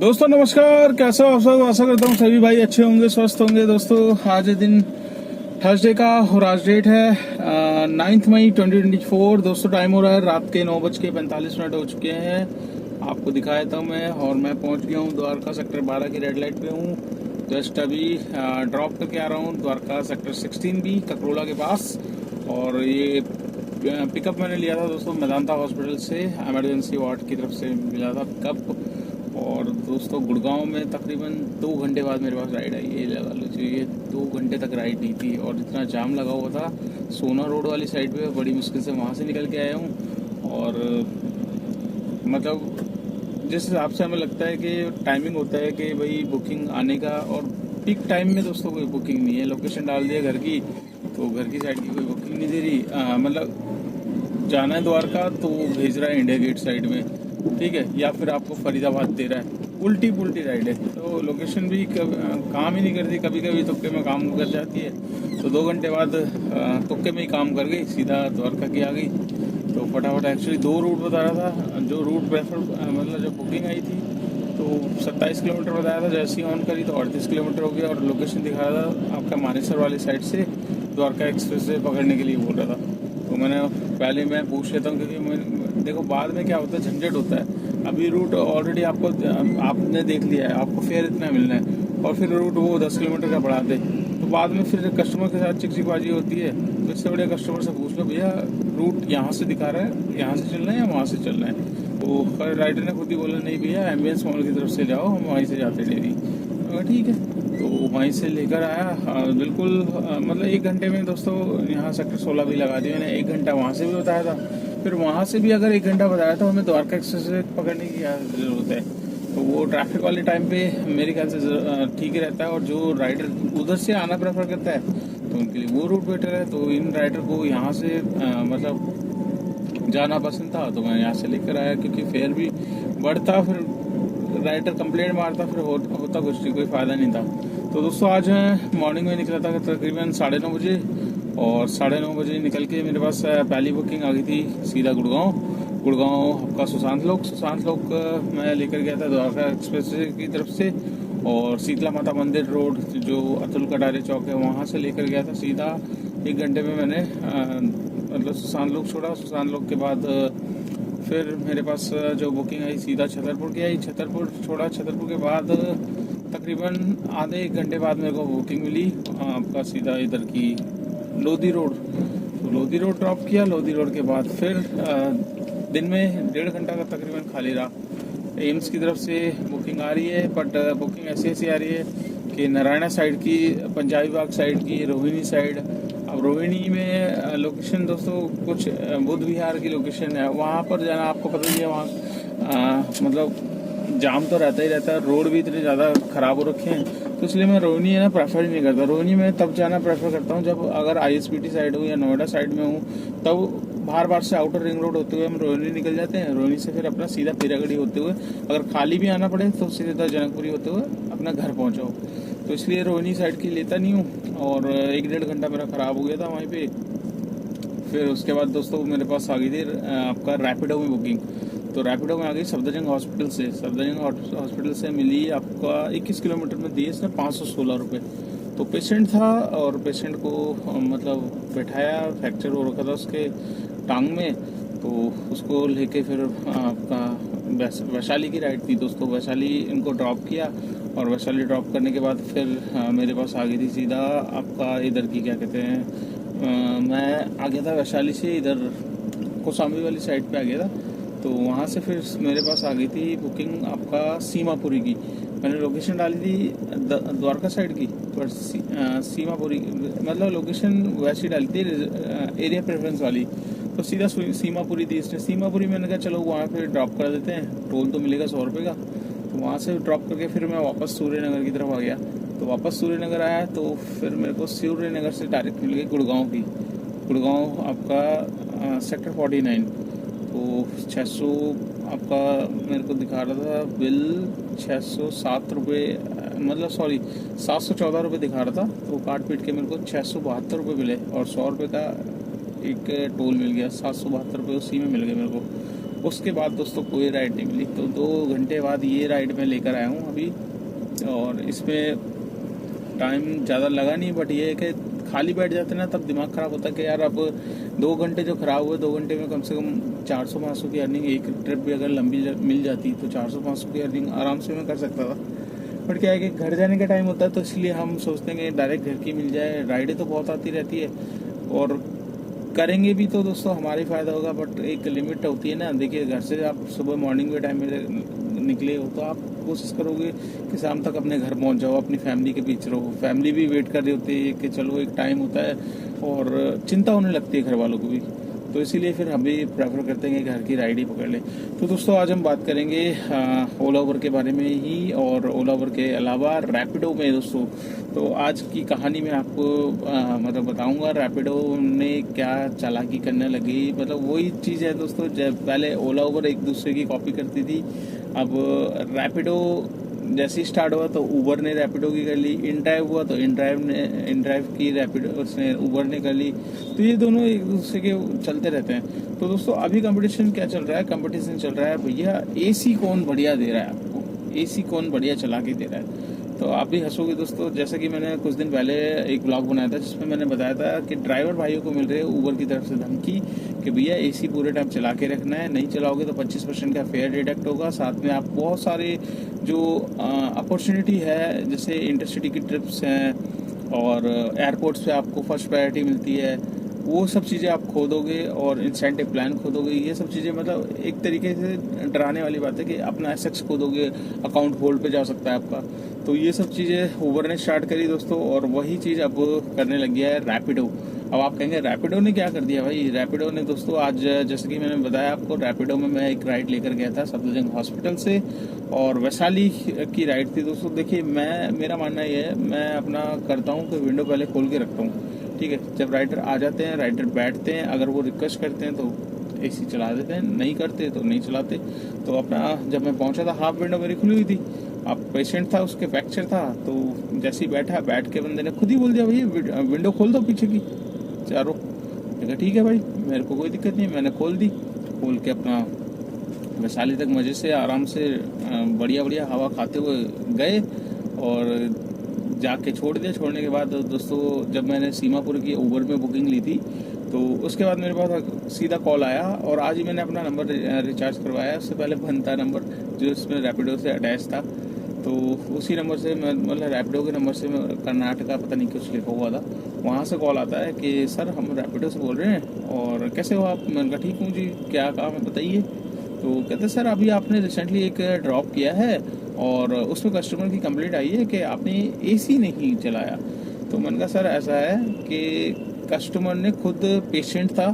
दोस्तों नमस्कार, कैसे हो आप सब। आशा करता हूँ सभी भाई अच्छे होंगे, स्वस्थ होंगे। दोस्तों आज दिन थर्सडे का और आज डेट है 9 मई 2024। दोस्तों टाइम हो रहा है रात के 9:45 हो चुके हैं। आपको दिखाया था मैं, और मैं पहुंच गया हूँ द्वारका सेक्टर 12 की रेड लाइट पे हूँ। जस्ट अभी ड्रॉप करके आ रहा हूँ द्वारका सेक्टर 16B ककरोला के पास। और ये पिकअप मैंने लिया था दोस्तों मेदांता हॉस्पिटल से, इमरजेंसी वार्ड की तरफ से मिला था पिकअप। और दोस्तों गुड़गांव में तकरीबन 2 घंटे बाद मेरे पास राइड आई। ये लगा लो चाहिए 2 घंटे तक राइड नहीं थी, और इतना जाम लगा हुआ था सोना रोड वाली साइड पे। बड़ी मुश्किल से वहाँ से निकल के आया हूँ। और मतलब जिस हिसाब से हमें लगता है कि टाइमिंग होता है कि भाई बुकिंग आने का, और पीक टाइम में दोस्तों कोई बुकिंग नहीं है। लोकेशन डाल दिया घर की, तो घर की साइड की कोई बुकिंग नहीं दे रही। मतलब जाना है द्वारका तो भेज रहा है इंडिया गेट साइड में, ठीक है, या फिर आपको फरीदाबाद दे रहा है। उल्टी पुल्टी राइड है, तो लोकेशन भी काम ही नहीं करती। कभी कभी तुक्के में काम कर जाती है, तो 2 घंटे बाद तुक्के में ही काम कर गई, सीधा द्वारका की आ गई। तो फटाफट एक्चुअली 2 रूट बता रहा था। जो रूट प्रेफर मतलब जब बुकिंग आई थी तो 27 किलोमीटर बताया था, जैसे ही ऑन करी तो 38 किलोमीटर हो गया। और लोकेशन दिखा रहा था आपका मानेसर वाली साइड से द्वारका एक्सप्रेस वे पकड़ने के लिए बोल रहा था। तो मैंने पहले मैं पूछ लेता हूँ, क्योंकि देखो बाद में क्या होता है, झंझट होता है। अभी रूट ऑलरेडी आपने देख लिया है, आपको फेयर इतना मिलना है, और फिर रूट वो 10 किलोमीटर का बढ़ा दे, तो बाद में फिर कस्टमर के साथ चिकचिकबाजी होती है। तो इससे बढ़िया कस्टमर से पूछ लो, भैया रूट यहाँ से दिखा रहा है, यहाँ से चलना है या वहाँ से चलना है। तो राइडर ने खुद ही बोला, नहीं भैया एम्बियंस मॉल की तरफ से जाओ, हम वहीं से जाते डेली। ठीक है, तो वहीं से लेकर आया। बिल्कुल मतलब 1 घंटे में दोस्तों यहाँ सेक्टर 16 भी लगा दिया मैंने। 1 घंटा वहाँ से भी बताया था, फिर वहाँ से भी अगर 1 घंटा बताया तो हमें द्वारका एक्सप्रेस वे पकड़ने की क्या ज़रूरत है। तो वो ट्रैफिक वाले टाइम पे मेरे ख्याल से ठीक ही रहता है। और जो राइडर उधर से आना प्रेफर करता है तो उनके लिए वो रूट बेटर है। तो इन राइडर को यहाँ से मतलब जाना पसंद था, तो मैं यहाँ से लेकर आया, क्योंकि फेयर भी बढ़ता, फिर राइडर कंप्लेंट मारता, फिर होता कुछ नहीं, कोई फ़ायदा नहीं था। तो दोस्तों आज मैं मॉर्निंग में निकला था तकरीबन 9:30 बजे, और 9:30 बजे निकल के मेरे पास पहली बुकिंग आ गई थी सीधा गुड़गांव आपका सुशांत लोक मैं लेकर गया था द्वारका एक्सप्रेस की तरफ से। और शीतला माता मंदिर रोड जो अतुल कटारे चौक है वहाँ से लेकर गया था सीधा। 1 घंटे में मैंने मतलब सुशांत लोक छोड़ा। सुशांत लोक के बाद फिर मेरे पास जो बुकिंग आई सीधा छतरपुर की आई। छतरपुर छोड़ा, छतरपुर के बाद तकरीबन आधे 1 घंटे बाद मेरे को बुकिंग मिली आपका सीधा इधर की लोधी रोड। तो लोधी रोड ड्रॉप किया। लोधी रोड के बाद फिर दिन में 1.5 घंटा का तकरीबन खाली रहा। एम्स की तरफ से बुकिंग आ रही है, बट बुकिंग ऐसी आ रही है कि नारायणा साइड की, पंजाबी बाग साइड की, रोहिणी साइड। अब रोहिणी में लोकेशन दोस्तों कुछ बुद्ध विहार की लोकेशन है, वहाँ पर जाना आपको पता ही है। वहाँ मतलब जाम तो रहता ही रहता है, रोड भी इतने ज़्यादा ख़राब हो रखे हैं, तो इसलिए मैं रोहिणी है ना प्रेफर ही नहीं करता। रोहिणी में तब जाना प्रेफर करता हूँ जब अगर ISPT साइड हूँ या नोएडा साइड में हूँ, तब बाहर से आउटर रिंग रोड होते हुए हम रोहिणी निकल जाते हैं। रोहिणी से फिर अपना सीधा पीरागढ़ी होते हुए, अगर खाली भी आना पड़े तो सीधा जनकपुरी होते हुए अपना घर पहुँचाओ। तो इसलिए रोहिणी साइड की लेता नहीं हूँ। और 1-1.5 घंटा मेरा ख़राब हो गया था वहीं पे। फिर उसके बाद दोस्तों मेरे पास आ गई थी आपका रैपिडो में बुकिंग। तो रैपिडो में आ गई सफदरजंग हॉस्पिटल से। सफदरजंग हॉस्पिटल से मिली आपका 21 किलोमीटर में दी इसने 516 रुपये। तो पेशेंट था, और पेशेंट को मतलब बैठाया, फ्रैक्चर हो रखा था उसके टांग में, तो उसको लेके फिर आपका वैशाली की राइड थी दोस्तों। वैशाली इनको ड्रॉप किया, और वैशाली ड्रॉप करने के बाद फिर मेरे पास आ गई थी सीधा आपका इधर की क्या कहते हैं, मैं आ गया था वैशाली से इधर कौशाम्बी वाली साइड पे आ गया था। तो वहाँ से फिर मेरे पास आ गई थी बुकिंग आपका सीमापुरी की। मैंने लोकेशन डाली थी द्वारका साइड की, पर सीमापुरी मतलब लोकेशन वैसी डाली थी एरिया प्रेफरेंस वाली। तो सीधा सीमापुरी थी इसने। सीमापुरी मैंने कहा चलो वहाँ पे ड्रॉप कर देते हैं, टोल तो मिलेगा 100 रुपये का। तो वहाँ से ड्रॉप करके फिर मैं वापस सूर्यनगर की तरफ आ गया। तो वापस सूर्यनगर आया, तो फिर मेरे को सूर्यनगर से डायरेक्ट मिल गई गुड़गांव आपका सेक्टर 49। तो 600 आपका मेरे को दिखा रहा था बिल 607 रुपये, मतलब सॉरी 714 रुपये दिखा रहा था। तो काट पीट के मेरे को 672 रुपये मिले, और 100 रुपये का एक टोल मिल गया। 772 रुपये उसी में मिल गए मेरे को। उसके बाद दोस्तों कोई राइड नहीं मिली। तो 2 घंटे बाद ये राइड मैं लेकर आया हूँ अभी, और इसमें टाइम ज़्यादा लगा नहीं, बट ये है कि खाली बैठ जाते ना तब दिमाग ख़राब होता है कि यार अब 2 घंटे जो ख़राब हुए, 2 घंटे में कम से कम 400-500 की अर्निंग, एक ट्रिप भी अगर लंबी मिल जाती तो 400-500 की अर्निंग आराम से मैं कर सकता था। बट क्या है कि घर जाने का टाइम होता है, तो इसलिए हम सोचते हैं कि डायरेक्ट घर की मिल जाए। राइडें तो बहुत आती रहती है और करेंगे भी तो दोस्तों हमारा ही फ़ायदा होगा, बट एक लिमिट होती है ना। देखिए, घर से आप सुबह मॉर्निंग के टाइम में निकले हो तो आप कोशिश करोगे कि शाम तक अपने घर पहुंच जाओ, अपनी फैमिली के बीच रहो। फैमिली भी वेट कर रही होती है कि चलो एक टाइम होता है, और चिंता होने लगती है घर वालों को भी। तो इसीलिए फिर हम भी प्रेफर करते हैं कि घर की राइड ही पकड़ लें। तो दोस्तों आज हम बात करेंगे ओला उबर के बारे में ही, और ओला उबर के अलावा रैपिडो में दोस्तों। तो आज की कहानी में आपको मतलब बताऊंगा रैपिडो ने क्या चालाकी करने लगी। मतलब वही चीज़ है दोस्तों, जब पहले ओला उबर एक दूसरे की कॉपी करती थी, अब रैपिडो जैसे ही स्टार्ट हुआ तो उबर ने रैपिडो की कर ली, इनड्राइव हुआ तो इनड्राइव की रैपिडो उसने उबर ने कर ली। तो ये दोनों एक दूसरे के चलते रहते हैं। तो दोस्तों अभी कंपटीशन क्या चल रहा है? कंपटीशन चल रहा है भैया, एसी कौन बढ़िया दे रहा है आपको, एसी कौन बढ़िया चला के दे रहा है। तो आप भी हंसोगे दोस्तों, जैसा कि मैंने कुछ दिन पहले एक ब्लॉग बनाया था जिसमें मैंने बताया था कि ड्राइवर भाइयों को मिल रही है उबर की तरफ से धमकी कि भैया एसी पूरे टाइम चला के रखना है, नहीं चलाओगे तो 25% का फेयर डिडक्ट होगा। साथ में आप बहुत सारे जो अपॉर्चुनिटी है, जैसे इंटरसिटी की ट्रिप्स हैं और एयरपोर्ट्स पे आपको फर्स्ट प्रायोरिटी मिलती है, वो सब चीज़ें आप खो दोगे, और इंसेंटिव प्लान खो दोगे। ये सब चीज़ें मतलब एक तरीके से डराने वाली बात है कि अपना एसेट्स खो दोगे, अकाउंट होल्ड पे जा सकता है आपका। तो ये सब चीज़ें उबर ने स्टार्ट करी दोस्तों, और वही चीज़ अब करने लग गया है रैपिडो। अब आप कहेंगे रैपिडो ने क्या कर दिया भाई? रैपिडो ने दोस्तों आज, जैसे कि मैंने बताया आपको, रैपिडो में मैं एक राइड लेकर गया था सफदरजंग हॉस्पिटल से, और वैशाली की राइड थी दोस्तों। देखिए, मेरा मानना ये है, मैं अपना करता हूँ कि विंडो पहले खोल के रखता हूँ, ठीक है। जब राइडर आ जाते हैं, राइडर बैठते हैं, अगर वो रिक्वेस्ट करते हैं तो एसी चला देते हैं, नहीं करते तो नहीं चलाते। तो अपना जब मैं पहुंचा था, हाफ विंडो मेरी खुली हुई थी। अब पेशेंट था, उसके फ्रैक्चर था, तो जैसे ही बैठ के बंदे ने खुद ही बोल दिया भैया विंडो खोल दो पीछे की चारों। देखा ठीक है भाई, मेरे को कोई दिक्कत नहीं, मैंने खोल दी। खोल के अपना वैशाली तक मज़े से आराम से बढ़िया बढ़िया हवा खाते हुए गए, और जाके छोड़ दिया। छोड़ने के बाद दोस्तों जब मैंने सीमापुर की उबर में बुकिंग ली थी, तो उसके बाद मेरे पास सीधा कॉल आया, और आज ही मैंने अपना नंबर रिचार्ज करवाया। उससे पहले बनता नंबर जो इसमें रैपिडो से अटैच था, तो उसी नंबर से मैं, मतलब रैपिडो के नंबर से, मैं कर्नाटका पता नहीं कुछ लिखा हुआ था, वहाँ से कॉल आता है कि सर हम रैपिडो से बोल रहे हैं, और कैसे हो आप? मैंने कहा ठीक हूँ जी, क्या काम है बताइए। तो कहते सर अभी आपने रिसेंटली एक ड्रॉप किया है, और उसमें कस्टमर की कंप्लेंट आई है कि आपने एसी नहीं चलाया। तो मैंने कहा सर ऐसा है कि कस्टमर ने खुद, पेशेंट था,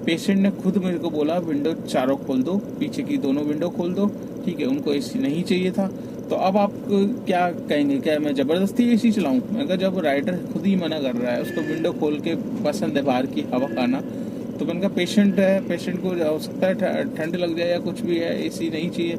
पेशेंट ने खुद मेरे को बोला विंडो चारों खोल दो, पीछे की दोनों विंडो खोल दो, ठीक है, उनको एसी नहीं चाहिए था। तो अब आप क्या कहेंगे, क्या मैं ज़बरदस्ती एसी चलाऊं? मैं कहा जब राइडर खुद ही मना कर रहा है, उसको विंडो खोल के पसंद है बाहर की हवा खाना, तो मैंने कहा पेशेंट है, पेशेंट को हो सकता है ठंड लग जाए या कुछ भी है, एसी नहीं चाहिए।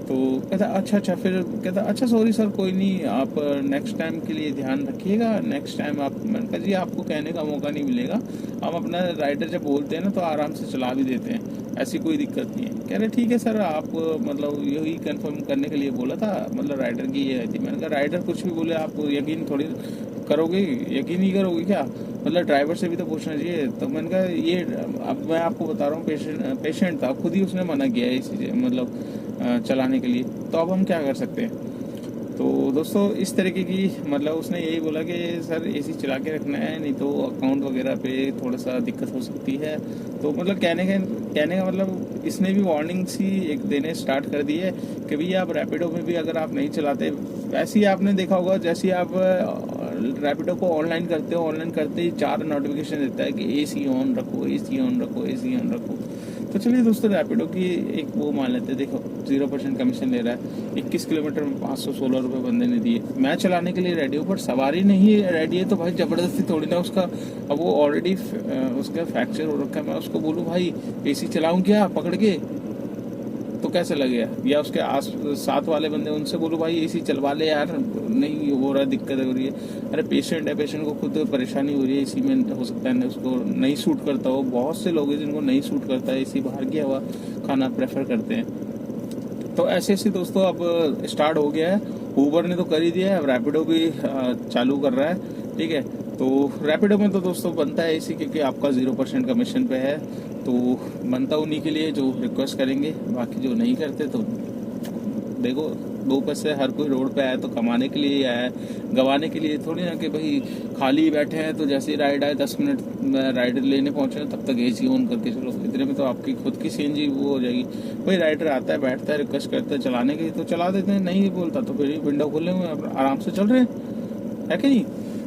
तो कहता अच्छा, फिर कहता अच्छा सॉरी सर, कोई नहीं, आप नेक्स्ट टाइम के लिए ध्यान रखिएगा, नेक्स्ट टाइम आप। मैंने कहा जी आपको कहने का मौका नहीं मिलेगा, हम अपना राइडर जब बोलते हैं ना तो आराम से चला भी देते हैं, ऐसी कोई दिक्कत नहीं है। कह रहे ठीक है सर, आप मतलब यही कंफर्म करने के लिए बोला था, मतलब राइडर की ये थी। मैंने कहा राइडर कुछ भी बोले आप यकीन थोड़ी करोगे, यकीन नहीं करोगे क्या? मतलब ड्राइवर से भी तो पूछना चाहिए। तो मैंने कहा ये, अब मैं आपको बता रहा हूँ, पेशेंट था, खुद ही उसने मना किया है इस मतलब चलाने के लिए, तो अब हम क्या कर सकते हैं? तो दोस्तों इस तरीके की, मतलब उसने यही बोला कि सर एसी चला के रखना है, नहीं तो अकाउंट वगैरह पे थोड़ा सा दिक्कत हो सकती है। तो मतलब कहने का मतलब इसने भी वार्निंग सी एक देने स्टार्ट कर दी है कि भैया आप रैपिडो में भी अगर आप नहीं चलाते, वैसे ही आपने देखा होगा जैसे आप रैपिडो को ऑनलाइन करते हो, ऑनलाइन करते ही 4 नोटिफिकेशन देता है कि एसी ऑन रखो, एसी ऑन रखो, एसी ऑन रखो। तो चलिए दोस्तों रैपिडो की एक वो मान लेते हैं, देखो 0% कमीशन ले रहा है, 21 किलोमीटर में 516 रुपये बंदे ने दिए। मैं चलाने के लिए रेडी हूँ, पर सवारी नहीं रेडी है, तो भाई ज़बरदस्ती थोड़ी ना उसका, अब वो ऑलरेडी उसका फ्रैक्चर हो रखा है, मैं उसको बोलूँ भाई एसी चलाऊँ क्या पकड़ के? तो कैसे लगेगा, या उसके आस साथ वाले बंदे उनसे बोलो भाई एसी चलवा ले यार, नहीं हो रहा, दिक्कत हो रही है। अरे पेशेंट है, पेशेंट को खुद परेशानी हो रही है, एसी में हो सकता है उसको नहीं सूट करता हो। बहुत से लोग हैं जिनको नहीं सूट करता है एसी, बाहर की हवा खाना प्रेफर करते हैं। तो ऐसे ऐसे दोस्तों अब स्टार्ट हो गया है। ऊबर ने तो कर ही दिया है, अब रैपिडो भी चालू कर रहा है। ठीक है, तो रैपिडो में तो दोस्तों बनता है एसी, क्योंकि आपका 0% कमीशन पे है, तो बनता उन्हीं के लिए जो रिक्वेस्ट करेंगे। बाकी जो नहीं करते तो देखो, 2 पैसे हर कोई रोड पे आया तो कमाने के लिए आया है, गंवाने के लिए थोड़ी ना कि भाई खाली बैठे हैं तो जैसे ही राइड आए 10 मिनट राइड लेने पहुंचे तब तक एसी ऑन करके चलो, इतने में तो आपकी खुद की सीएनजी वो हो जाएगी। भाई राइडर आता है, बैठता है, रिक्वेस्ट करता है चलाने के लिए तो चला देते हैं, नहीं बोलता तो फिर विंडो खोले हुए आराम से चल रहे हैं, है कि नहीं।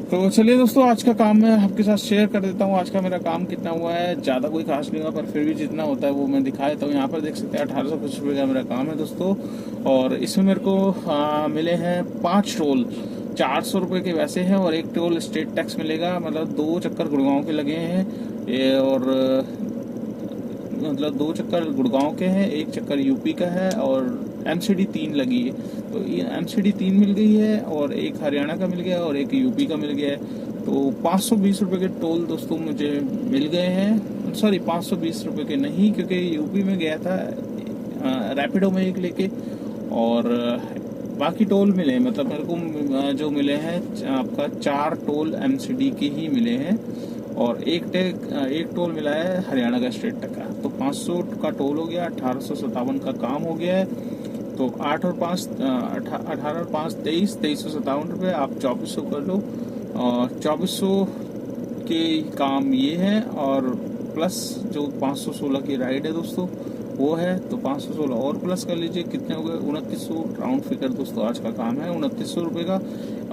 तो चलिए दोस्तों, आज का काम मैं आपके साथ शेयर कर देता हूँ। आज का मेरा काम कितना हुआ है, ज़्यादा कोई खास नहीं हुआ, पर फिर भी जितना होता है वो मैं दिखा देता हूँ। यहाँ पर देख सकते हैं 1800 कुछ रुपये का मेरा काम है दोस्तों, और इसमें मेरे को मिले हैं 5 टोल। 400 रुपये के वैसे हैं और 1 टोल स्टेट टैक्स मिलेगा, मतलब 2 चक्कर गुड़गांव के लगे हैं ये, और मतलब 2 चक्कर गुड़गांव के हैं, 1 चक्कर यूपी का है, और एमसीडी 3 लगी है। तो ये एमसीडी 3 मिल गई है, और 1 हरियाणा का मिल गया और 1 यूपी का मिल गया है। तो 520 रुपये के टोल दोस्तों मुझे मिल गए हैं। सॉरी, 520 रुपये के नहीं, क्योंकि यूपी में गया था रैपिडो में 1 लेके, और बाकी टोल मिले, मतलब मेरे को जो मिले हैं आपका 4 टोल एमसीडी के ही मिले हैं, और एक टोल मिला है हरियाणा का स्टेट का। तो 500 का टोल हो गया, 1857 का काम हो गया है। तो 8 और 5 18 और 5 2357 रुपये, आप 2400 कर लो, और 2400 के काम ये है, और प्लस जो 516 की राइड है दोस्तों वो है, तो 516 और प्लस कर लीजिए, कितने हो गए 2900 राउंड फिगर दोस्तों। आज का काम है 2900 रुपये का।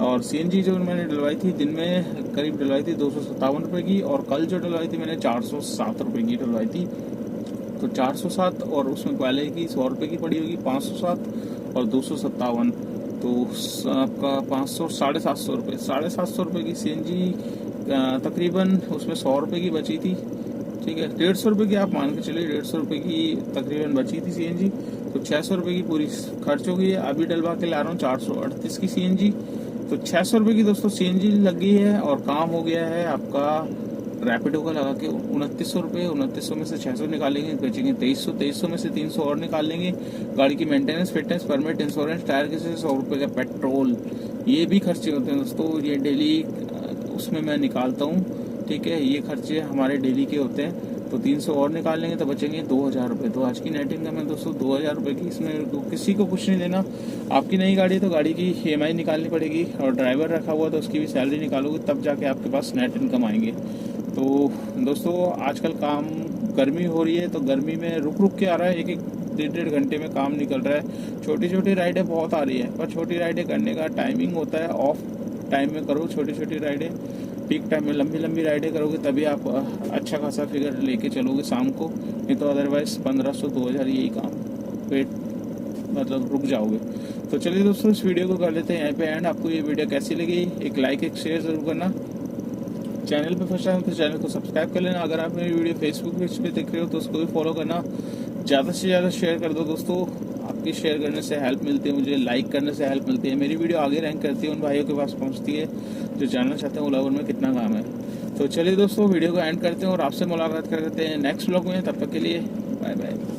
और सीएनजी जो मैंने डलवाई थी दिन में करीब डलवाई थी 257 रुपये की, और कल जो डलवाई थी मैंने 407 रुपये की डलवाई थी। तो 407 और उसमें पहले की 100 रुपये की पड़ी होगी, 507 और 257, तो आपका 500 750 रुपये, 750 रुपये की सीएनजी तकरीबन उसमें 100 रुपये की बची थी। ठीक है, 150 रुपये की आप मान के चलिए, 150 रुपये की तकरीबन बची थी सीएनजी। तो 600 रुपये की पूरी खर्च हो गई है। अभी डलवा के ला रहा हूँ 438 की सीएनजी। तो 600 रुपये की दोस्तों सीएनजी लग गई है, और काम हो गया है आपका रैपिडो का लगा के 2900 रुपये। 2900 में से 600 निकालेंगे, बचेंगे 2300। 2300 में से 300 और निकाल लेंगे। गाड़ी की maintenance, fitness, permit, insurance, tyre के से 100 रुपये का पेट्रोल, ये भी खर्चे होते हैं दोस्तों। ये डेली उसमें मैं निकालता हूँ। ठीक है, ये खर्चे हमारे डेली के होते हैं। तो 300 और निकाल लेंगे तो बचेंगे 2000 रुपये। तो आज की नेट इनकम है दोस्तों 2000 रुपये की। इसमें तो किसी को कुछ नहीं देना। आपकी नई गाड़ी है तो गाड़ी की EMI निकालनी पड़ेगी, और ड्राइवर रखा हुआ तो उसकी भी सैलरी निकालोगे, तब जाके आपके पास नेट इनकम आएंगे। तो दोस्तों आजकल काम, गर्मी हो रही है तो गर्मी में रुक रुक के आ रहा है, 1-1 1.5 घंटे में काम निकल रहा है। छोटी छोटी राइडें बहुत आ रही है, पर छोटी राइडें करने का टाइमिंग होता है, ऑफ टाइम में करो छोटी छोटी राइडें। पीक टाइम में लंबी लंबी राइडें करोगे तभी आप अच्छा खासा फिगर लेके चलोगे शाम को, नहीं तो अदरवाइज 1500 2000 यही काम वेट मतलब रुक जाओगे। तो चलिए दोस्तों, इस वीडियो को कर लेते हैं यहाँ पे एंड। आपको ये वीडियो कैसी लगी, एक लाइक एक शेयर जरूर करना। चैनल पे फर्स्ट टाइम तो चैनल को सब्सक्राइब कर लेना। अगर आप मेरी वीडियो फेसबुक पेज पे देख रहे हो तो उसको भी फॉलो करना। ज़्यादा से ज़्यादा शेयर कर दो दोस्तों, आपकी शेयर करने से हेल्प मिलती है मुझे, लाइक करने से हेल्प मिलती है। मेरी वीडियो आगे रैंक करती है, उन भाइयों के पास पहुंचती है जो जानना चाहते हैं ओला उबर में कितना काम है। तो चलिए दोस्तों, वीडियो को एंड करते हैं और आपसे मुलाकात करते हैं नेक्स्ट व्लॉग में। तब तक के लिए बाय बाय।